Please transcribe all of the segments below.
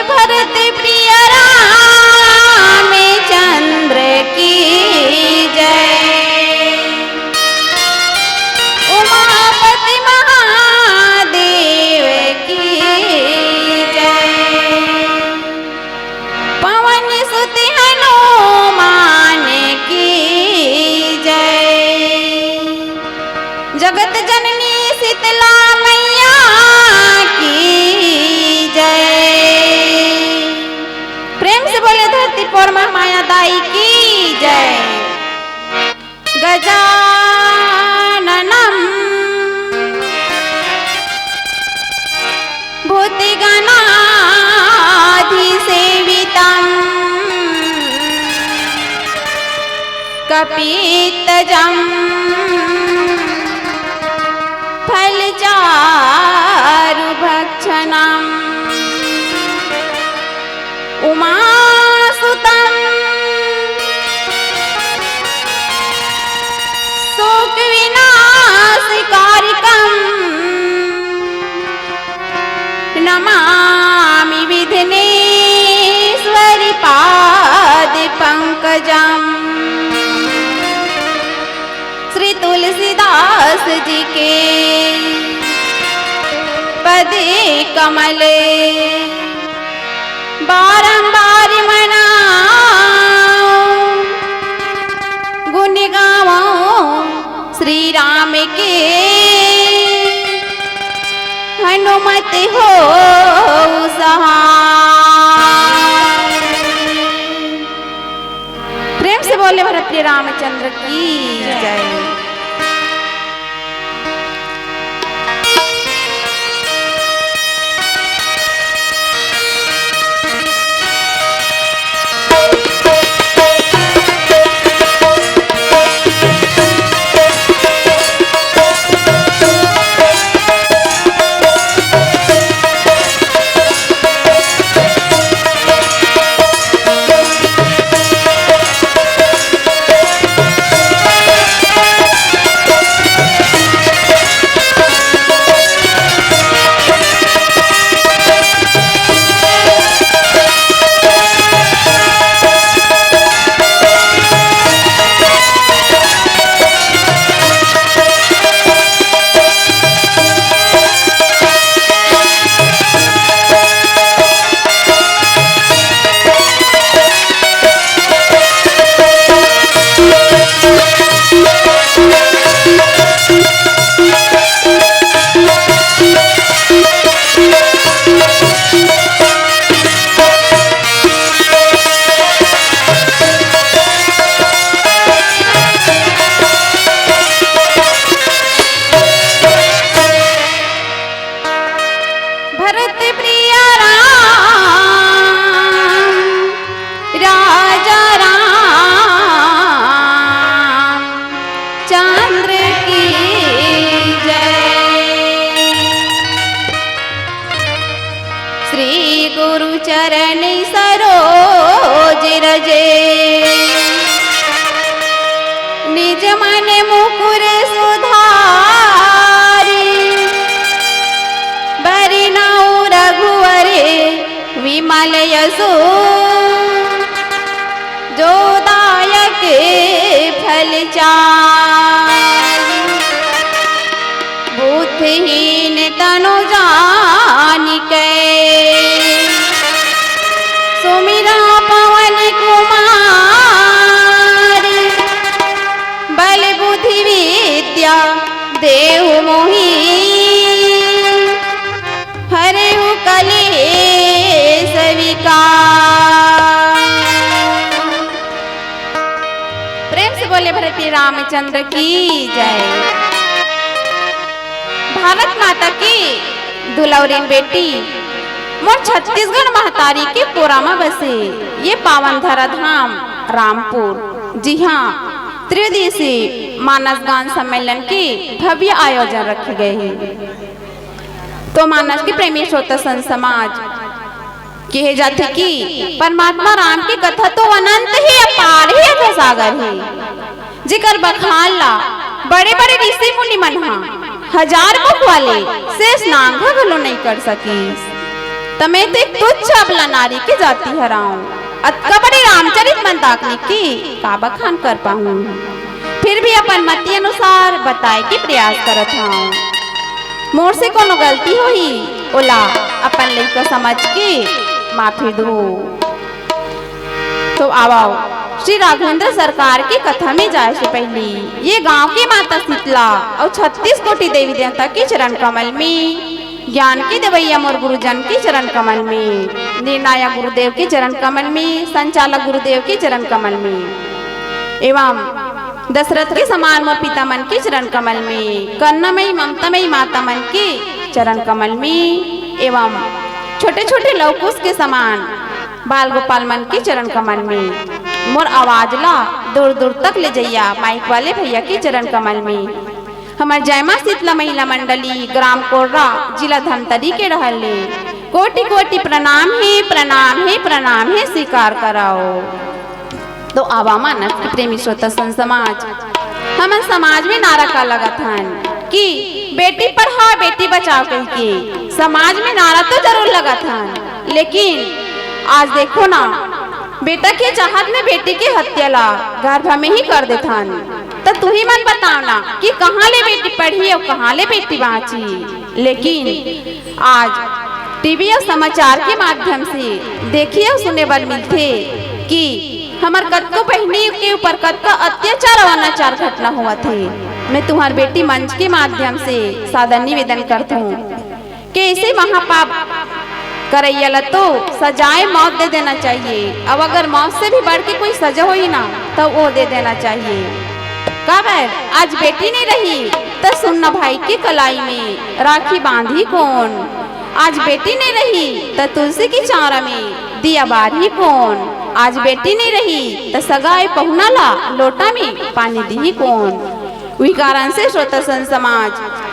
भरत प्रिय रामचंद्र की जय। उमापति महादेव की जय। पवन सुत हनुमान की जय। जगत जननी शीतला मैया की जय। प्रेम से बोले धरती पर माया दाई की जय। गजाननम भूतिगणाधिसेवितम् कपित्तजम् फलचारुभक्षणम् उमासुतम् शोकविनाशकारिकम् नमामि विघ्नेश्वरी पादपङ्कजम्। श्री तुलसीदास जी के पदे कमले बारंबार मनाऊं गुण गाऊं श्री राम के हनुमत हो सहाय। प्रेम से बोले भरत प्रिय रामचंद्र की जय। चरण सरोज रजे निज मन मुकुर सुधारी बरनऊ रघुवरे विमल यशो जो दायक फल चारि बुद्धिहीन तनु जानिकै सुमिरा पवन कुमार बल बुद्धि विद्या देहु मोहि हरहु कलेश विकार। प्रेम से बोले भरत रामचंद्र की जय। भारत माता की दुलौरीन बेटी मोर छत्तीसगढ़ महतारी के पोरा में बसे ये पावन धरा धाम रामपुर। जी हाँ, त्रिदिवसीय मानस गान सम्मेलन के भव्य आयोजन रखे गए हैं। तो मानस के प्रेमी श्रोता संत समाज कहे जाते कि परमात्मा राम की कथा तो अनंत ही अपार ही सागर है, जिकर बखान ला बड़े बड़े ऋषि मुनि मन हजार मुख वाले शेष नांग घलो नहीं कर सकीस। तमे तो एक तुच्छ अबला नारी की जाति हराऊं, अतका बड़ी रामचरित मन ताकने की का बखान कर पाऊं। फिर भी अपन मति अनुसार बताए के प्रयास करत हूं। मोर से कोनो गलती हुई ओला अपन लइका समझ के माफी दो। तो आओ श्री राघवेंद्र सरकार की कथा में जाए से पहले ये गांव की माता शीतला और 36 कोटि देवी देवता के चरण कमल में, ज्ञान की देवैया मोर गुरुजन के चरण कमल में, निर्णायक गुरुदेव के चरण कमल में, संचालक गुरुदेव के चरण कमल में, एवं दशरथ के समान मोर पिता मन के चरण कमल में, कन्नामयी ममतामयी माता मन के चरण कमल में, एवं छोटे छोटे लवकुश के समान बाल गोपाल मन के चरण कमल में मोर आवाज ला दूर दूर तक ले जइया माइक वाले भैया के चरण कमल में। हमार जयमा शीतला महिला मंडली ग्राम कोर्रा जिला धमतरी के रहले कोटि कोटि प्रणाम है प्रणाम है स्वीकार कराओ। तो आवा मानस की प्रेमी श्रोता सन समाज हम समाज में नारा का लगत हन कि बेटी पढ़ाओ बेटी बचाओ कह के समाज में नारा तो जरूर लगत हन, लेकिन आज देखो ना बेटा के चाहत में बेटी की हत्या ला गर्भ में ही कर देथन। तो तू ही मन बताओ ना कि कहाँ ले बेटी पढ़ी और कहाँ ले बेटी बाँची। लेकिन आज टीवी और समाचार के माध्यम से देखिए और सुने बर मिलते कि हमार कतको बहनी के ऊपर कतका अत्याचार और अनाचार घटना हुआ थे। मैं तुम्हार बेटी मंच के माध्यम से सादा निवेदन करता हूँ कि ऐसे महापाप करैया तो सजाए मौत दे देना चाहिए। अब अगर मौत से भी बढ़ के कोई सजा हुई ना तो वो दे देना चाहिए। कब है आज बेटी नहीं रही तो सुनना भाई की कलाई में राखी बांधी कौन, आज बेटी नहीं रही तो तुलसी की चारा में दिया बारी कौन, आज बेटी नहीं रही तो सगाई पहुना ला लोटा में पानी दी कौन। वही कारण से श्रोता सन समाज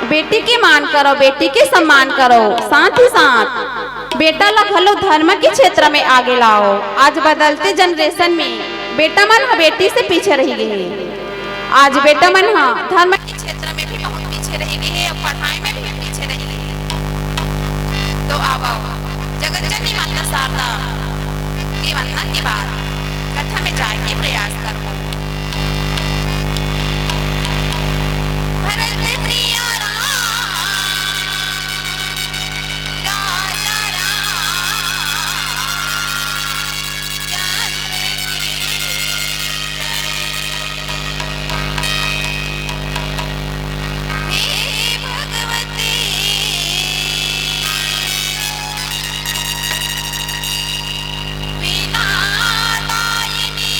बेटी की मान करो, बेटी के सम्मान करो, साथ ही साथ बेटा ला भलो धर्म के क्षेत्र में आगे लाओ। आज बदलते जनरेशन में बेटा मन बेटी से पीछे रह गए। आज बेटा मन धर्म के क्षेत्र में भी बहुत पीछे रह गए और पढ़ाई में भी पीछे रह गए। तो आओ जगत जननी माता शारदा की वंदना के बाद कथा में जाए के प्रयास करो। वीणा दायिनी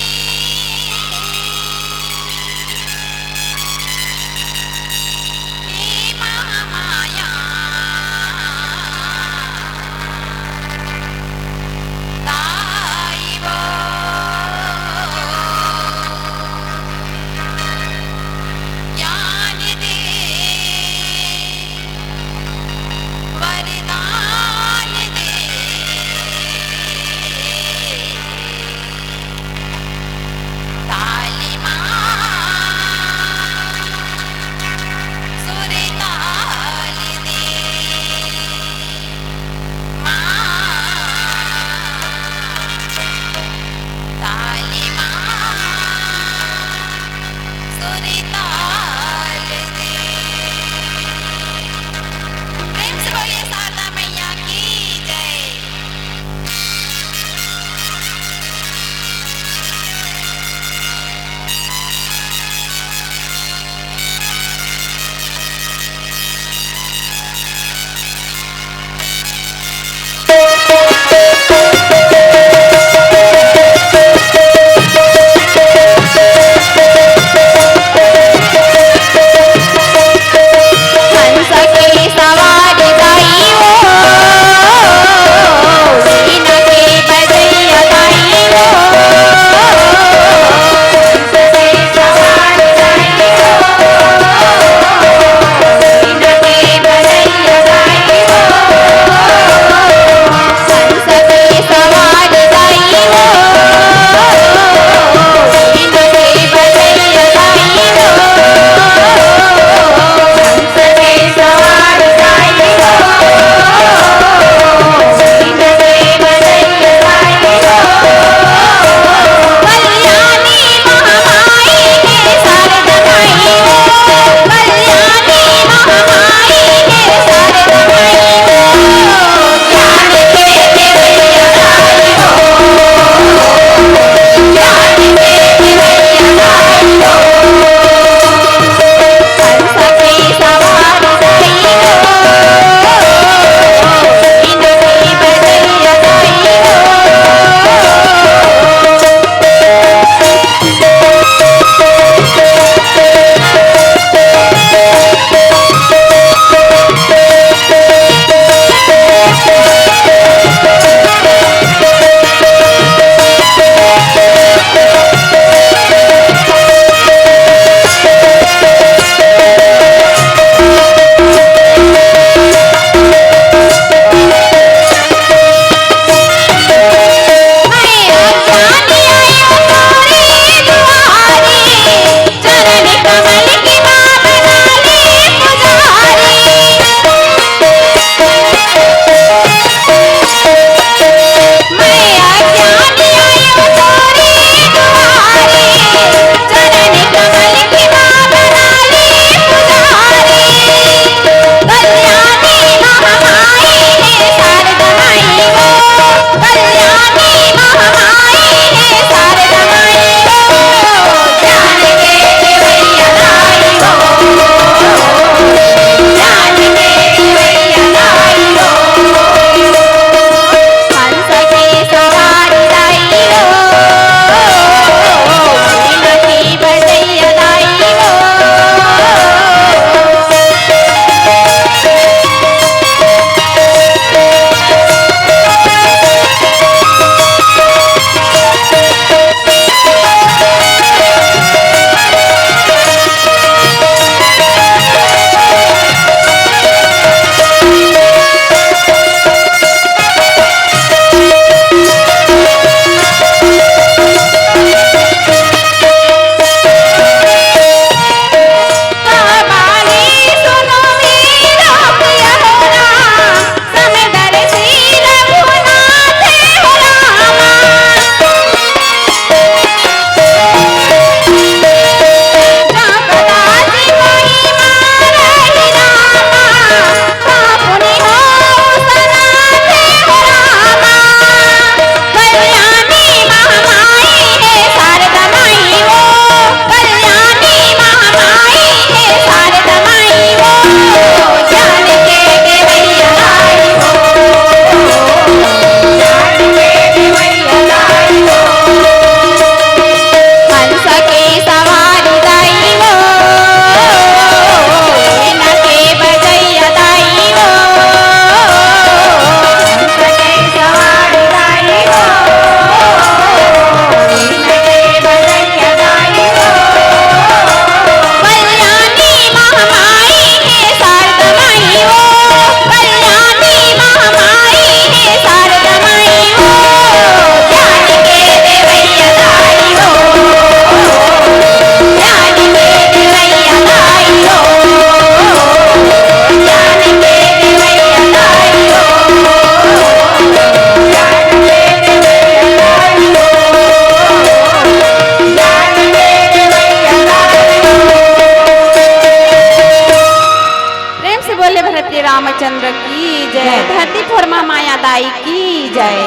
श्री रामचंद्र की जय। धरती फोरमा माया दाई की जय।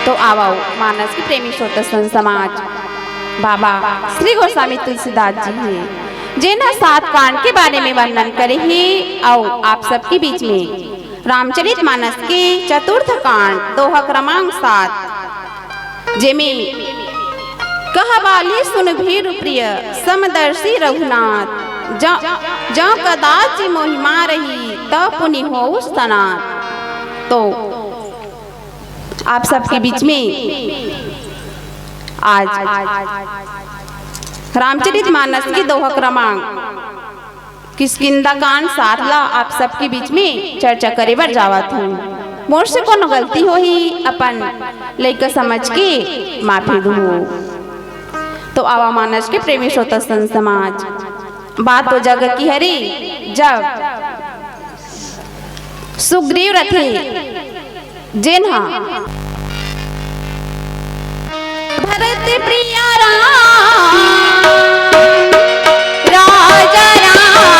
तो आओ मानस की प्रेमी श्रोता समाज बाबा श्री गोस्वामी तुलसीदास जी हैं जिन्हें 7 कांड के बारे में वर्णन करे हैं। आओ आप सबके बीच में रामचरित मानस के चतुर्थ कांड दोहा क्रमांक 7 जेमे कहवाली सुन भीरु प्रिय समदर्शी रघुनाथ जौ कदाच मोहिमा रही तब पुनि हो सनात। तो आप सबके बीच में आज रामचरित मानस की दोहा क्रमांक किष्किंधा कांड 7 ला आप सबके बीच में चर्चा करे बर जावत हूँ। मोर से कोनो गलती हो ही अपन लइका समझ के माफी दू। तो आवा मानस के प्रेमी श्रोता समाज बात तो जगह की हरी जब सुग्रीव रथे जिन्हा भरत प्रिया राम राजा राम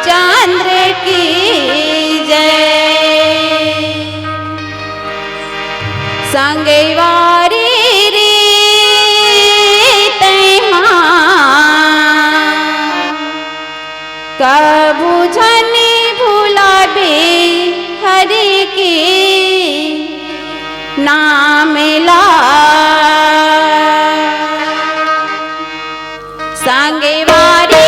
चंद्र की जय। संगे वारी रे तैहा कबू झनी भुलाबे हरि की नाम ला संगे वारी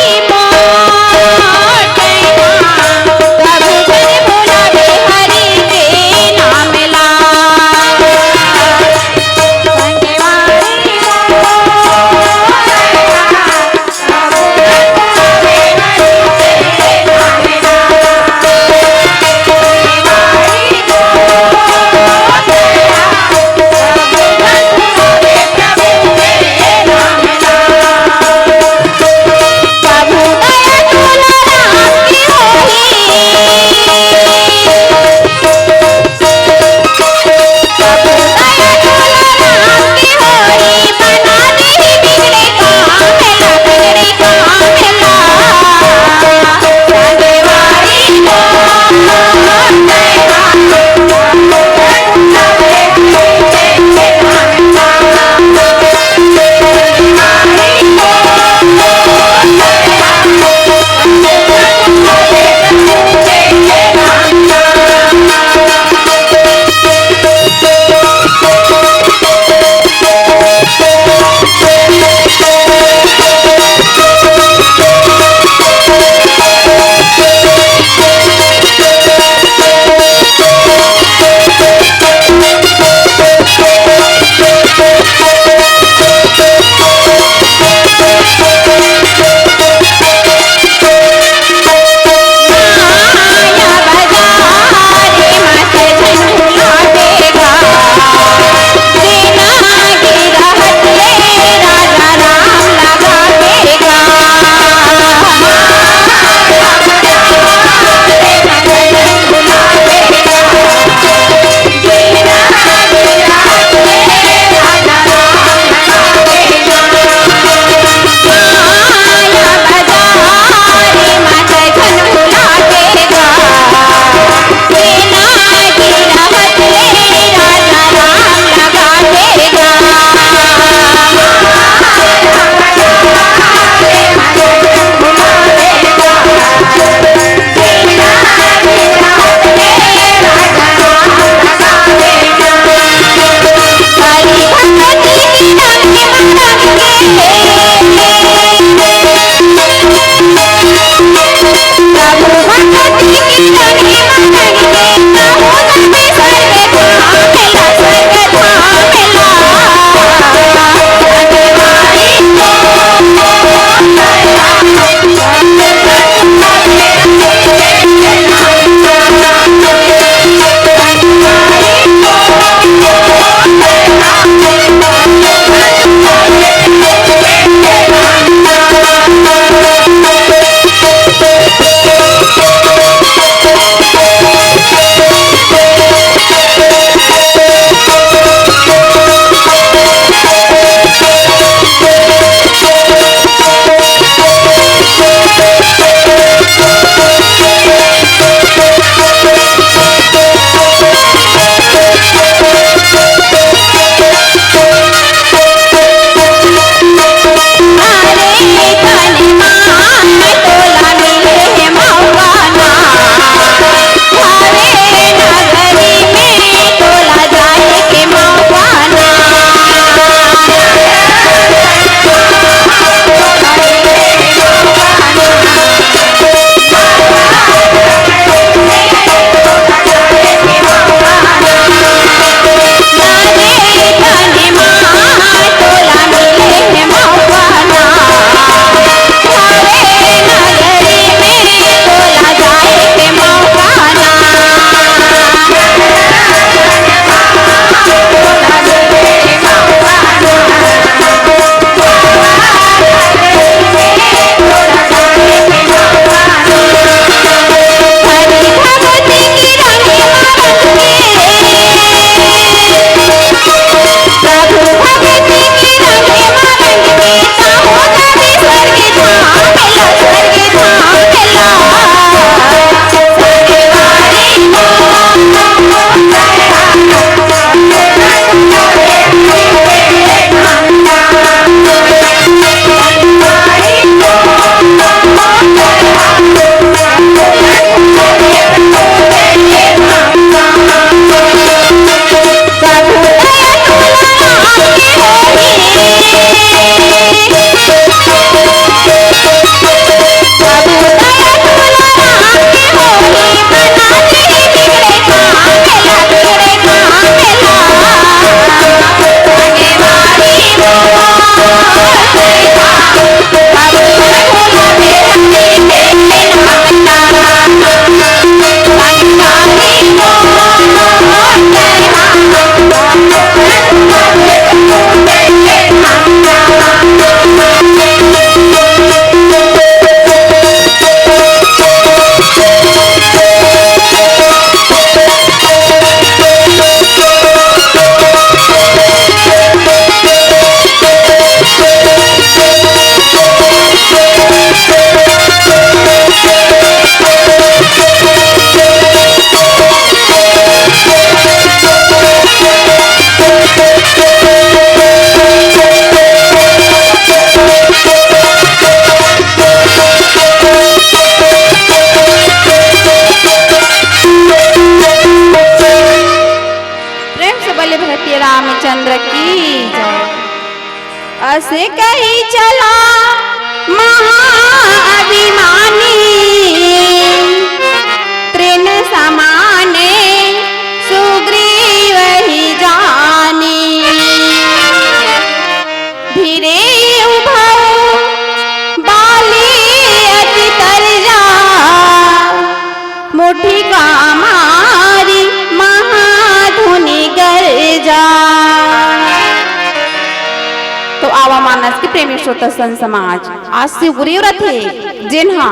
आज के प्रेमी श्रोता सन समाज आज सुग्रीव रथे जिन्हा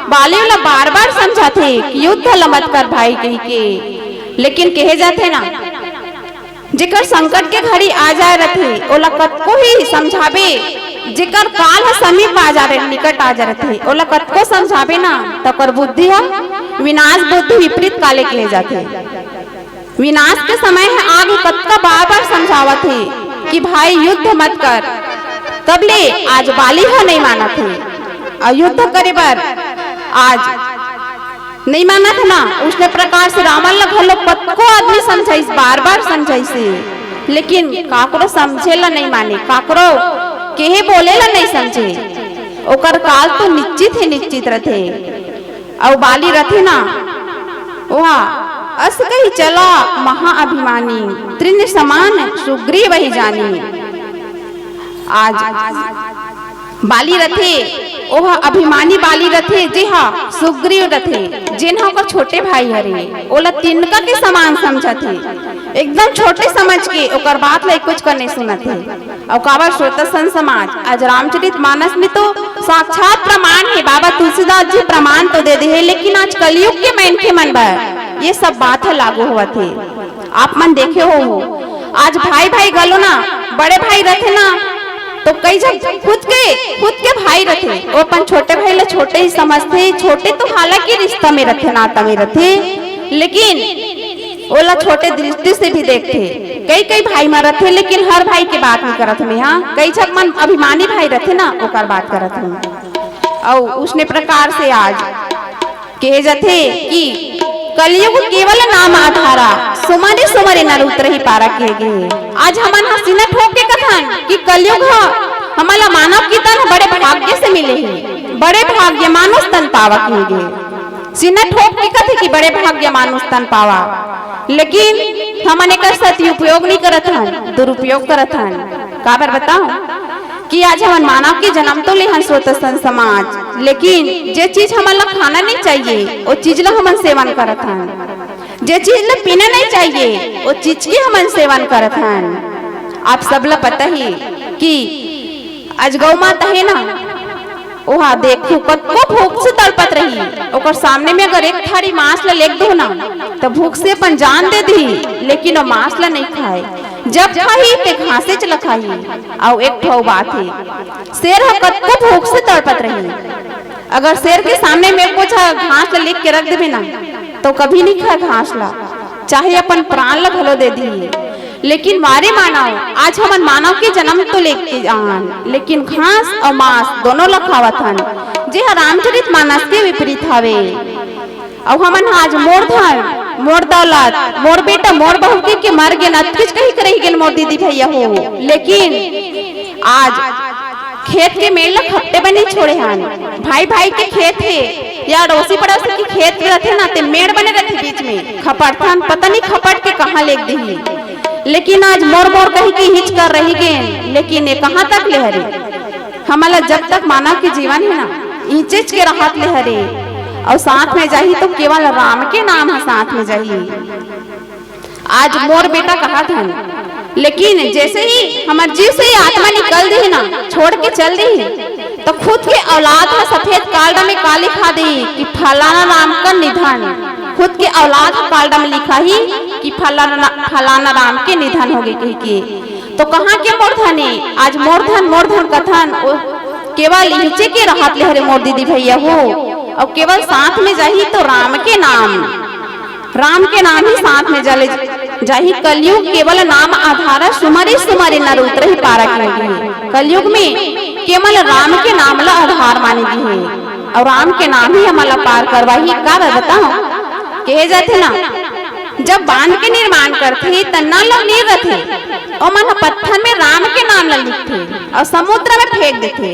बाली वाला बार बार समझा थे कि युद्ध ल मत कर भाई कही के, लेकिन कहे जाते ना जेकर संकट के घड़ी आ जाए रथे ओला कतको ही समझाबे, जेकर काल है समीप आ जा रहे निकट आ जा रहे ओला कतको समझाबे ना तकर बुद्धि है विनाश बुद्धि विपरीत काले के ले जाते। विनाश के समय है आगे कतका बार बार समझावत है कि भाई युद्ध मत कर, तब ले आज बाली है नहीं माना थे और युद्ध करे बर आज नहीं माना था ना। उसने प्रकार से रावण ल घलो कतको आदमी समझाइस बार बार समझाइसे, लेकिन काकरो समझेला नहीं माने, काकरो केहे बोलेला नहीं समझे। ओकर काल तो निश्चित ही निश्चित रथे और बाली रथे ना वह अस कही चला महाअभिमानी त्रिन समान सुग्रीव ही जानी। आज बाली रथे ओह अभिमानी बाली रथे जी हाँ सुग्रीव रथे जिन्हा का छोटे भाई हरे ओला तिनका के समान समझा थे, एकदम छोटे समझ के ओकर बात ला कुछ कर नहीं सुना थे। और काबर श्रोता सन समाज आज रामचरित मानस में तो साक्षात प्रमाण है, बाबा तुलसीदास जी प्रमाण तो दे दे, लेकिन आज कलयुग के मैन के मन पर ये सब बात है लागू हुआ थे। आप मन देखे हो आज भाई भाई गलो ना बड़े भाई रथे ना तो कई जब खुद के भाई रथे वो अपन छोटे भाई ला छोटे ही समझते, छोटे तो हालांकि रिश्ता में रथे नाता में रथे, लेकिन ओला छोटे दृष्टि से भी देखते। कई भाई में रथे लेकिन हर भाई के बात नहीं करत में, हाँ कई जब मन अभिमानी भाई रथे ना ओकर बात करत में। और उसने प्रकार से आज कहे जाते कि कलयुग केवल नाम आधारा सुमरे सुमरे नर उतर ही पारा के गए। आज हमन हसीना ठोक के कथन कि कलयुग हमारा मानव की तन बड़े भाग्य से मिले हैं, बड़े भाग्य मानुष तन पावा के गए। सीना ठोक के कथे कि बड़े भाग्य मानुष तन पावा, लेकिन हमन एक सती उपयोग नहीं करत हन, दुरुपयोग करत हन। काबर बताओ कि आज हम मानव के जन्म तो ले हन श्रोता सन समाज, लेकिन जे चीज हमला खाना नहीं चाहिए वो चीज ला हमन सेवन करत हन, जे चीज ला पीना नहीं चाहिए वो चीज के हमन सेवन करत हन। आप सब ला पता ही कि आज गौ माता है ना वहाँ देखो कतको भूख से तड़पत रही, ओकर सामने में अगर एक थारी मांस ला लेक दो ना तो भूख से अपन जान दे दी, लेकिन वो मांस ला नहीं खाए, जब खाई ते घासे चला खाई। और एक ठो बात है शेर है कतको भूख से तड़पत रही, अगर शेर के सामने में कुछ घास ला लेक के रख देवे ना तो कभी नहीं खाए घास ला, चाहे अपन प्राण ला घलो दे दी। लेकिन मारे मानव आज हमन मानव के जन्म तो लेके आन, लेकिन घास और मांस दोनों ला खावत हन, जे रामचरित मानस के विपरीत हवे। और हमन आज मोर धन मोर दौलत मोर बेटा मोर बहू के मर गे न किस कही करही गेल मोर दीदी भैया हो, लेकिन आज खेत के मेल ला खपटे बने छोड़े हन। भाई भाई के खेत है या अड़ोसी पड़ोसी के खेत रहते ना ते मेड़ बने रहते बीच में खपट हन, पता नहीं खपट के कहाँ लेक दी, लेकिन आज मोर मोर कही के हिच कर रही गे, लेकिन ये कहाँ तक ले हरे हमारा जब तक मानव के जीवन है ना इंचेच के राहत ले हरे और साथ में जाही तो केवल राम के नाम है साथ में जाही। आज मोर बेटा कहा था, लेकिन जैसे ही हमारे जीव से आत्मा निकल दी ना छोड़ के चल दी तो खुद के औलाद में सफेद कालडा में काली खा दी कि फलाना नाम का निधन, खुद के औलाद कालडा में लिखा ही कि फलाना राम के निधन हो गए कही के। तो कहाँ के मूर्धन है आज मूर्धन कथन केवल नीचे के राहत ले हरे मोर दीदी भैया हो, और केवल साथ में जाही तो राम के नाम ही साथ में जले जाही। कलयुग केवल नाम आधारा सुमरे सुमरे नर उतर ही पारा के। कलयुग में केवल राम के नाम ला आधार माने दी है और राम के नाम ही हमारा पार करवाही। का बताओ कहे जाते ना जब बांध के निर्माण करते तन्ना लोग नीर रथे और मन पत्थर में राम के नाम ला लिखते और समुद्र में फेंक देते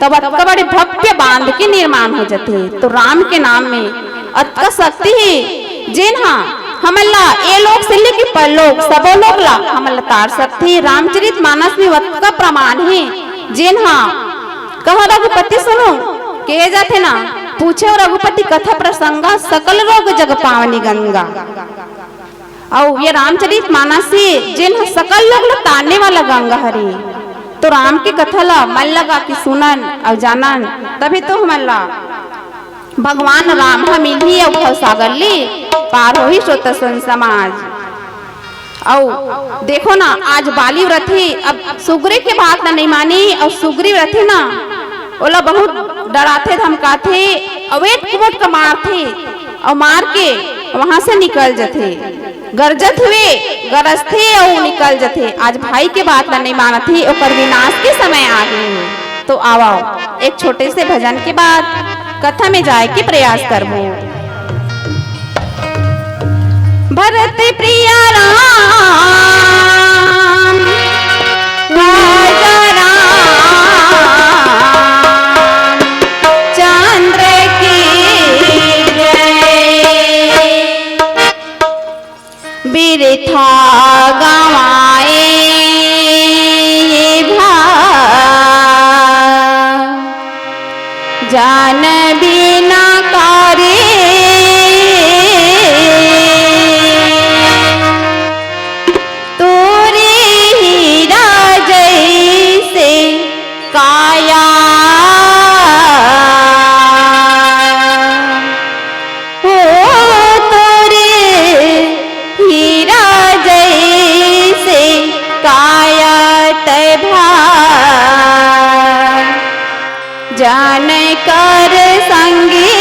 तब अतका बड़े भव्य बांध के निर्माण हो जाते। तो राम के नाम में अतका शक्ति है जिन हाँ हमला ये लोग से लेके परलोक सबो लोग ला हमला तार सकती। रामचरित मानस में अतका प्रमाण है जिन हाँ कह रघुपति सुनो कहे जाते ना पूछे रघुपति कथा प्रसंगा सकल रोग जग पावनी गंगा। और ये रामचरित मानस से जिन सकल लोग तारने वाला गंगा हरे तो राम की कथा ला मन लगा कि सुनन और जानन, तभी तो हमला भगवान राम ह मिलही और भव सागर ले पार होही सोत सन समाज। और देखो ना आज बाली व्रत ही अब सुग्रीव के बात ना नहीं मानी, और सुग्रीव रथे ना ओला बहुत डराथे धमकाथे, अवेट कुवट का मारथे और मार के वहां से निकल जथे, गरजत हुए गरजथे और निकल जथे। आज भाई के बात ला नहीं मानथे, ओकर विनाश के समय आ गए। तो आओ एक छोटे से भजन के बाद कथा में जाए के प्रयास करबो। भरत प्रिया राम राजा राम चंद्र की जय। बिरथा गवाए जान बिना करे तोरे हीरा जैसे काया हो, तोरे हीरा जैसे काया तभा जान कर संगी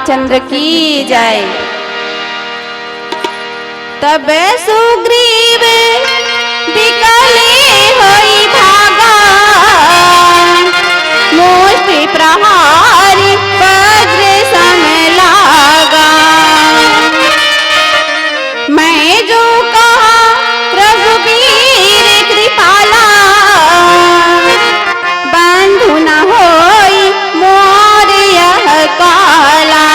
रामचंद्र की जय। तब सुग्रीव बिकले होई भागा, मुष्टि प्रहारी वज्र सम लागा। मैं जो कहा रघुबीर कृपाला, बंधु न होई मोर यह काला।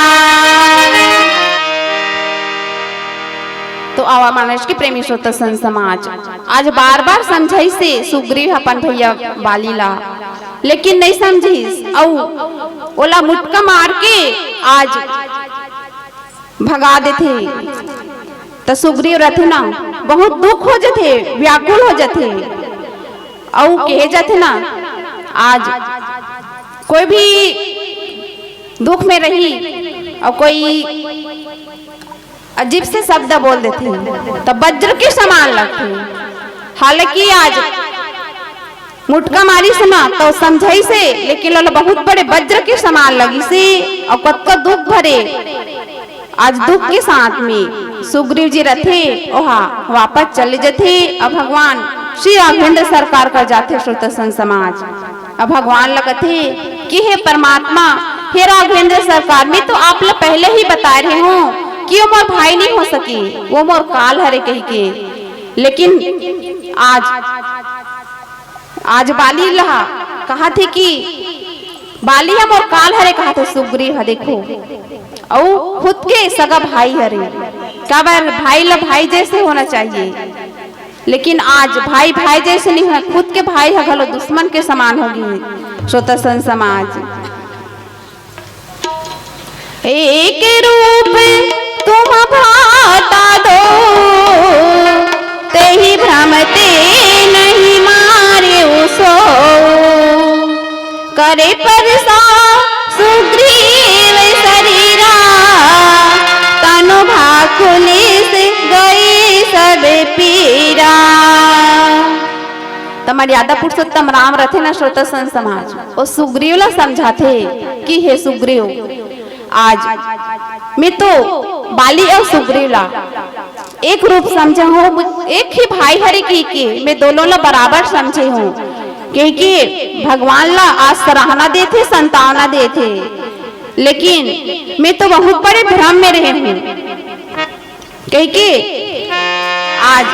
तो आवा मानस की प्रेमी श्रोता सन समाज आज बार बार समझाई से सुग्रीव अपन भैया बालीला, लेकिन नहीं समझीस औ ओला मुटका मार के आज भगा देथे। तो सुग्रीव रहते ना बहुत दुख हो जाते, व्याकुल हो जाते औ कहे जाते ना आज कोई भी दुख में रही और कोई अजीब से शब्द बोल देते तो वज्र के समान लगते। हालांकि आज मुटका मारी से ना तो समझाई से, लेकिन लोला बहुत बड़े वज्र के समान लगी से और कत दुख भरे। आज दुख के साथ में सुग्रीव जी रहते ओहा वापस चले जाते। अब भगवान श्री राघवेंद्र सरकार कर जाते श्रोता सन समाज। अब भगवान लगते कि हे परमात्मा, हे राघवेंद्र सरकार, मैं तो आप लोग पहले ही बता रहे हूँ कि वो मोर भाई नहीं हो सकी, वो मोर काल हरे कही के। लेकिन आज बाली लहा कहा थे कि बाली हम और काल हरे कहा थे सुग्रीव है। देखो और खुद के सगा भाई हरे, क्या बार भाई ला भाई जैसे होना चाहिए, लेकिन आज भाई भाई जैसे नहीं है, खुद के भाई है घलो दुश्मन के समान होगी श्रोता सन समाज। एक रूप तुम भाता दो, ते ही भ्रमते नहीं मारे उसो। करे परसा सुग्रीव शरीरा, तनु भाकुली से गई सब पीरा। तुम्हारी आदा पुरुषोत्तम राम रहते ना श्रोता सन समाज, वो सुग्रीव ला समझाते कि हे सुग्रीव, आज मैं तो बाली और सुग्रीव ला एक रूप समझा हूँ, एक ही भाई हरे की मैं दोनों ला बराबर समझे हूँ। क्योंकि भगवान ला आज सराहना देते, संतावना देते, लेकिन मैं तो बहुत बड़े भ्रम में रहे हूँ। क्योंकि आज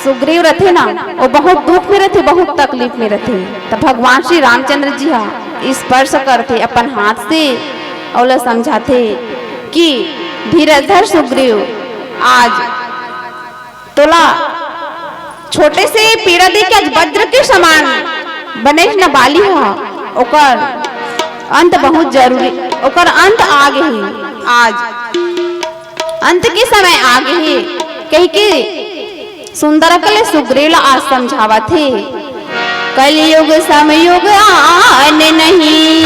सुग्रीव रहते ना वो बहुत दुख में रहते, बहुत तकलीफ में रहते। तो भगवान श्री रामचंद्र जी हाँ स्पर्श करते अपन हाथ से और समझाते कि धीरज धर सुग्रीव, आज तोला छोटे से पीड़ा दे के आज वज्र के समान बने न बाली हा, ओकर अंत बहुत जरूरी, ओकर अंत आगे ही, आज अंत के समय आगे ही। कही कि सुंदर कले सुग्रीव आज समझावा थे कलयुग समयुग आने नहीं,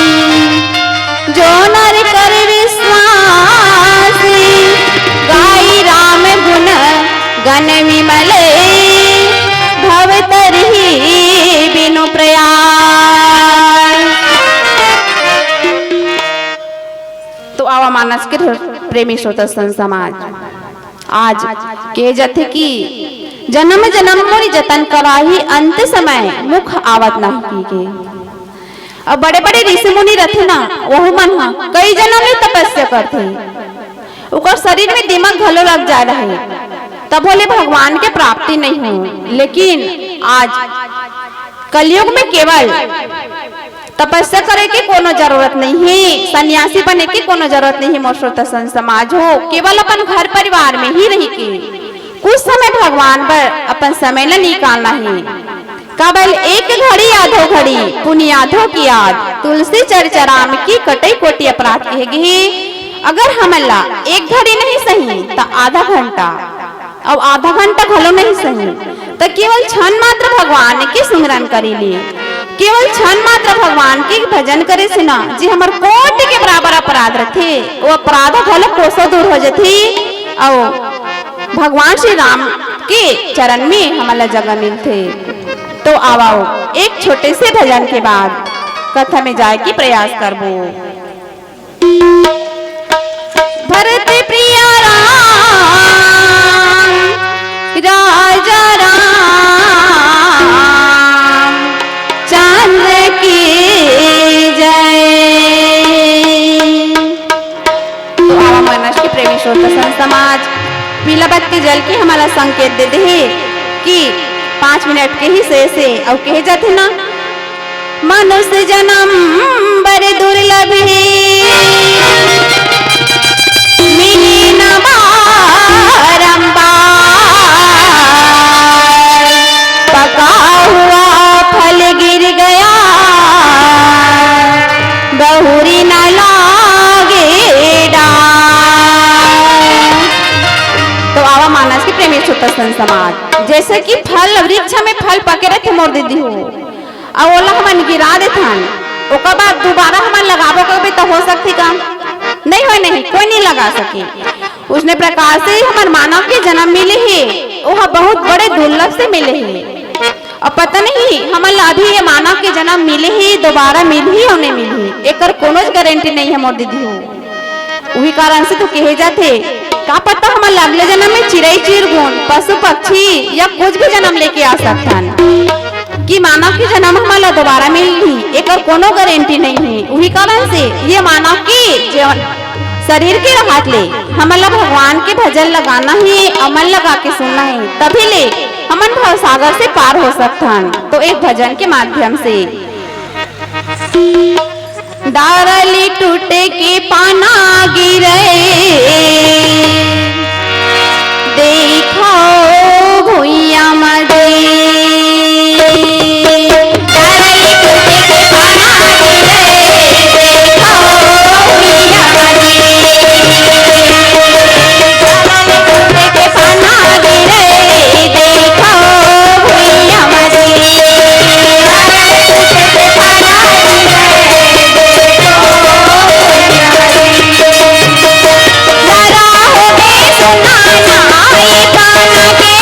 जो नर कर विश्वास, गाई राम गुण गण विमले, भव तरहि बिनु प्रयास। तो आवा मानस के प्रेमी श्रोता सन समाज आज कहे जाते कि जन्म जन्म मोरी जतन कराही, अंत समय मुख आवत नहीं कीके। अब बड़े बड़े ऋषि मुनि रहते ना वह मन हा कई जन्म में तपस्या करते, उकर शरीर में दिमाग घलो लग जा रहे, तब बोले भगवान के प्राप्ति नहीं हो। लेकिन आज कलयुग में केवल तपस्या करे की कोनो जरूरत नहीं है, सन्यासी बने की कोनो जरूरत नहीं है। मोर श्रोता सन समाज हो, केवल अपन घर परिवार में ही रही के कुछ समय भगवान पर अपन समय न निकालना है। केवल एक घड़ी आधो घड़ी पुनियाधो की याद, तुलसी चरचराम की कटई कोटि अपराध कहेगी। अगर हमला एक घड़ी नहीं सही तो आधा घंटा, और आधा घंटा घलो नहीं सही तो केवल क्षण मात्र भगवान के सुमिरन करी ली, केवल क्षण मात्र भगवान के भजन करे से ना जी हमार कोटि के बराबर अपराध रखे, वो अपराध घलो कोसों दूर हो जाती और भगवान श्री राम के चरण में हमारा जगह मिलते। तो आवाओ एक छोटे से भजन के बाद कथा में जाए की प्रयास करबो। समाज पीला बत्ती जल के हमारा संकेत दे दे कि 5 मिनट के ही से और कहे जाते ना, मनुष्य जन्म बड़े दुर्लभ है, मिली न बारंबार, पका हुआ फल गिर गया, बहुरी न लागे डार। तो आवा मानस के प्रेमी छोटा समाज जैसे कि फल वृक्ष में फल पके रहते मोड़ दीदी हो और ओला हमन गिरा देथन, ओकर बाद दोबारा हमन लगाबो कभी तो हो सकती काम नहीं हो, नहीं कोई नहीं लगा सके। उसने प्रकार से हमन मानव के जन्म मिले है, वह बहुत बड़े दुर्लभ से मिले है और पता नहीं हमन अभी ये मानव के जन्म मिले ही दोबारा मिल ही और नहीं मिली, एक कोनो गारंटी नहीं है मोर दीदी हो। वही कारण से तो कहे जाते का पता हमन अगले जन्म में चिड़ई चिरगुन पशु पक्षी या कुछ भी जन्म लेके आ सकतन कि मानव की जन्म हमारा दोबारा मिली, एक कोनो गारंटी नहीं है। वही कारण से ये मानव की शरीर के राहत ले हमारा भगवान के भजन लगाना ही, अमल लगा के सुनना है, तभी ले हमन भव सागर से पार हो सकतन। तो एक भजन के माध्यम से डारली टूटे के पाना गिरे, देखो भुइया मदे, सुनाना ये गाना के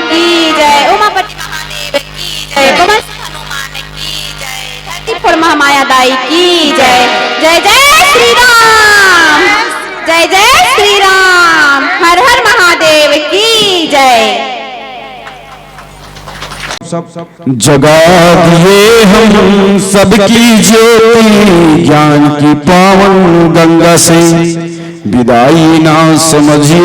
की जय, उमापति महादेव की जय, पवन हनुमान की जय, धरती फोड़ महामाया दाई की जय। जय जय श्री राम, जय जय श्री राम, हर हर महादेव की जय। जगा दिए हम सबकी ज्योति ज्ञान की पावन गंगा से, विदाई ना समझिए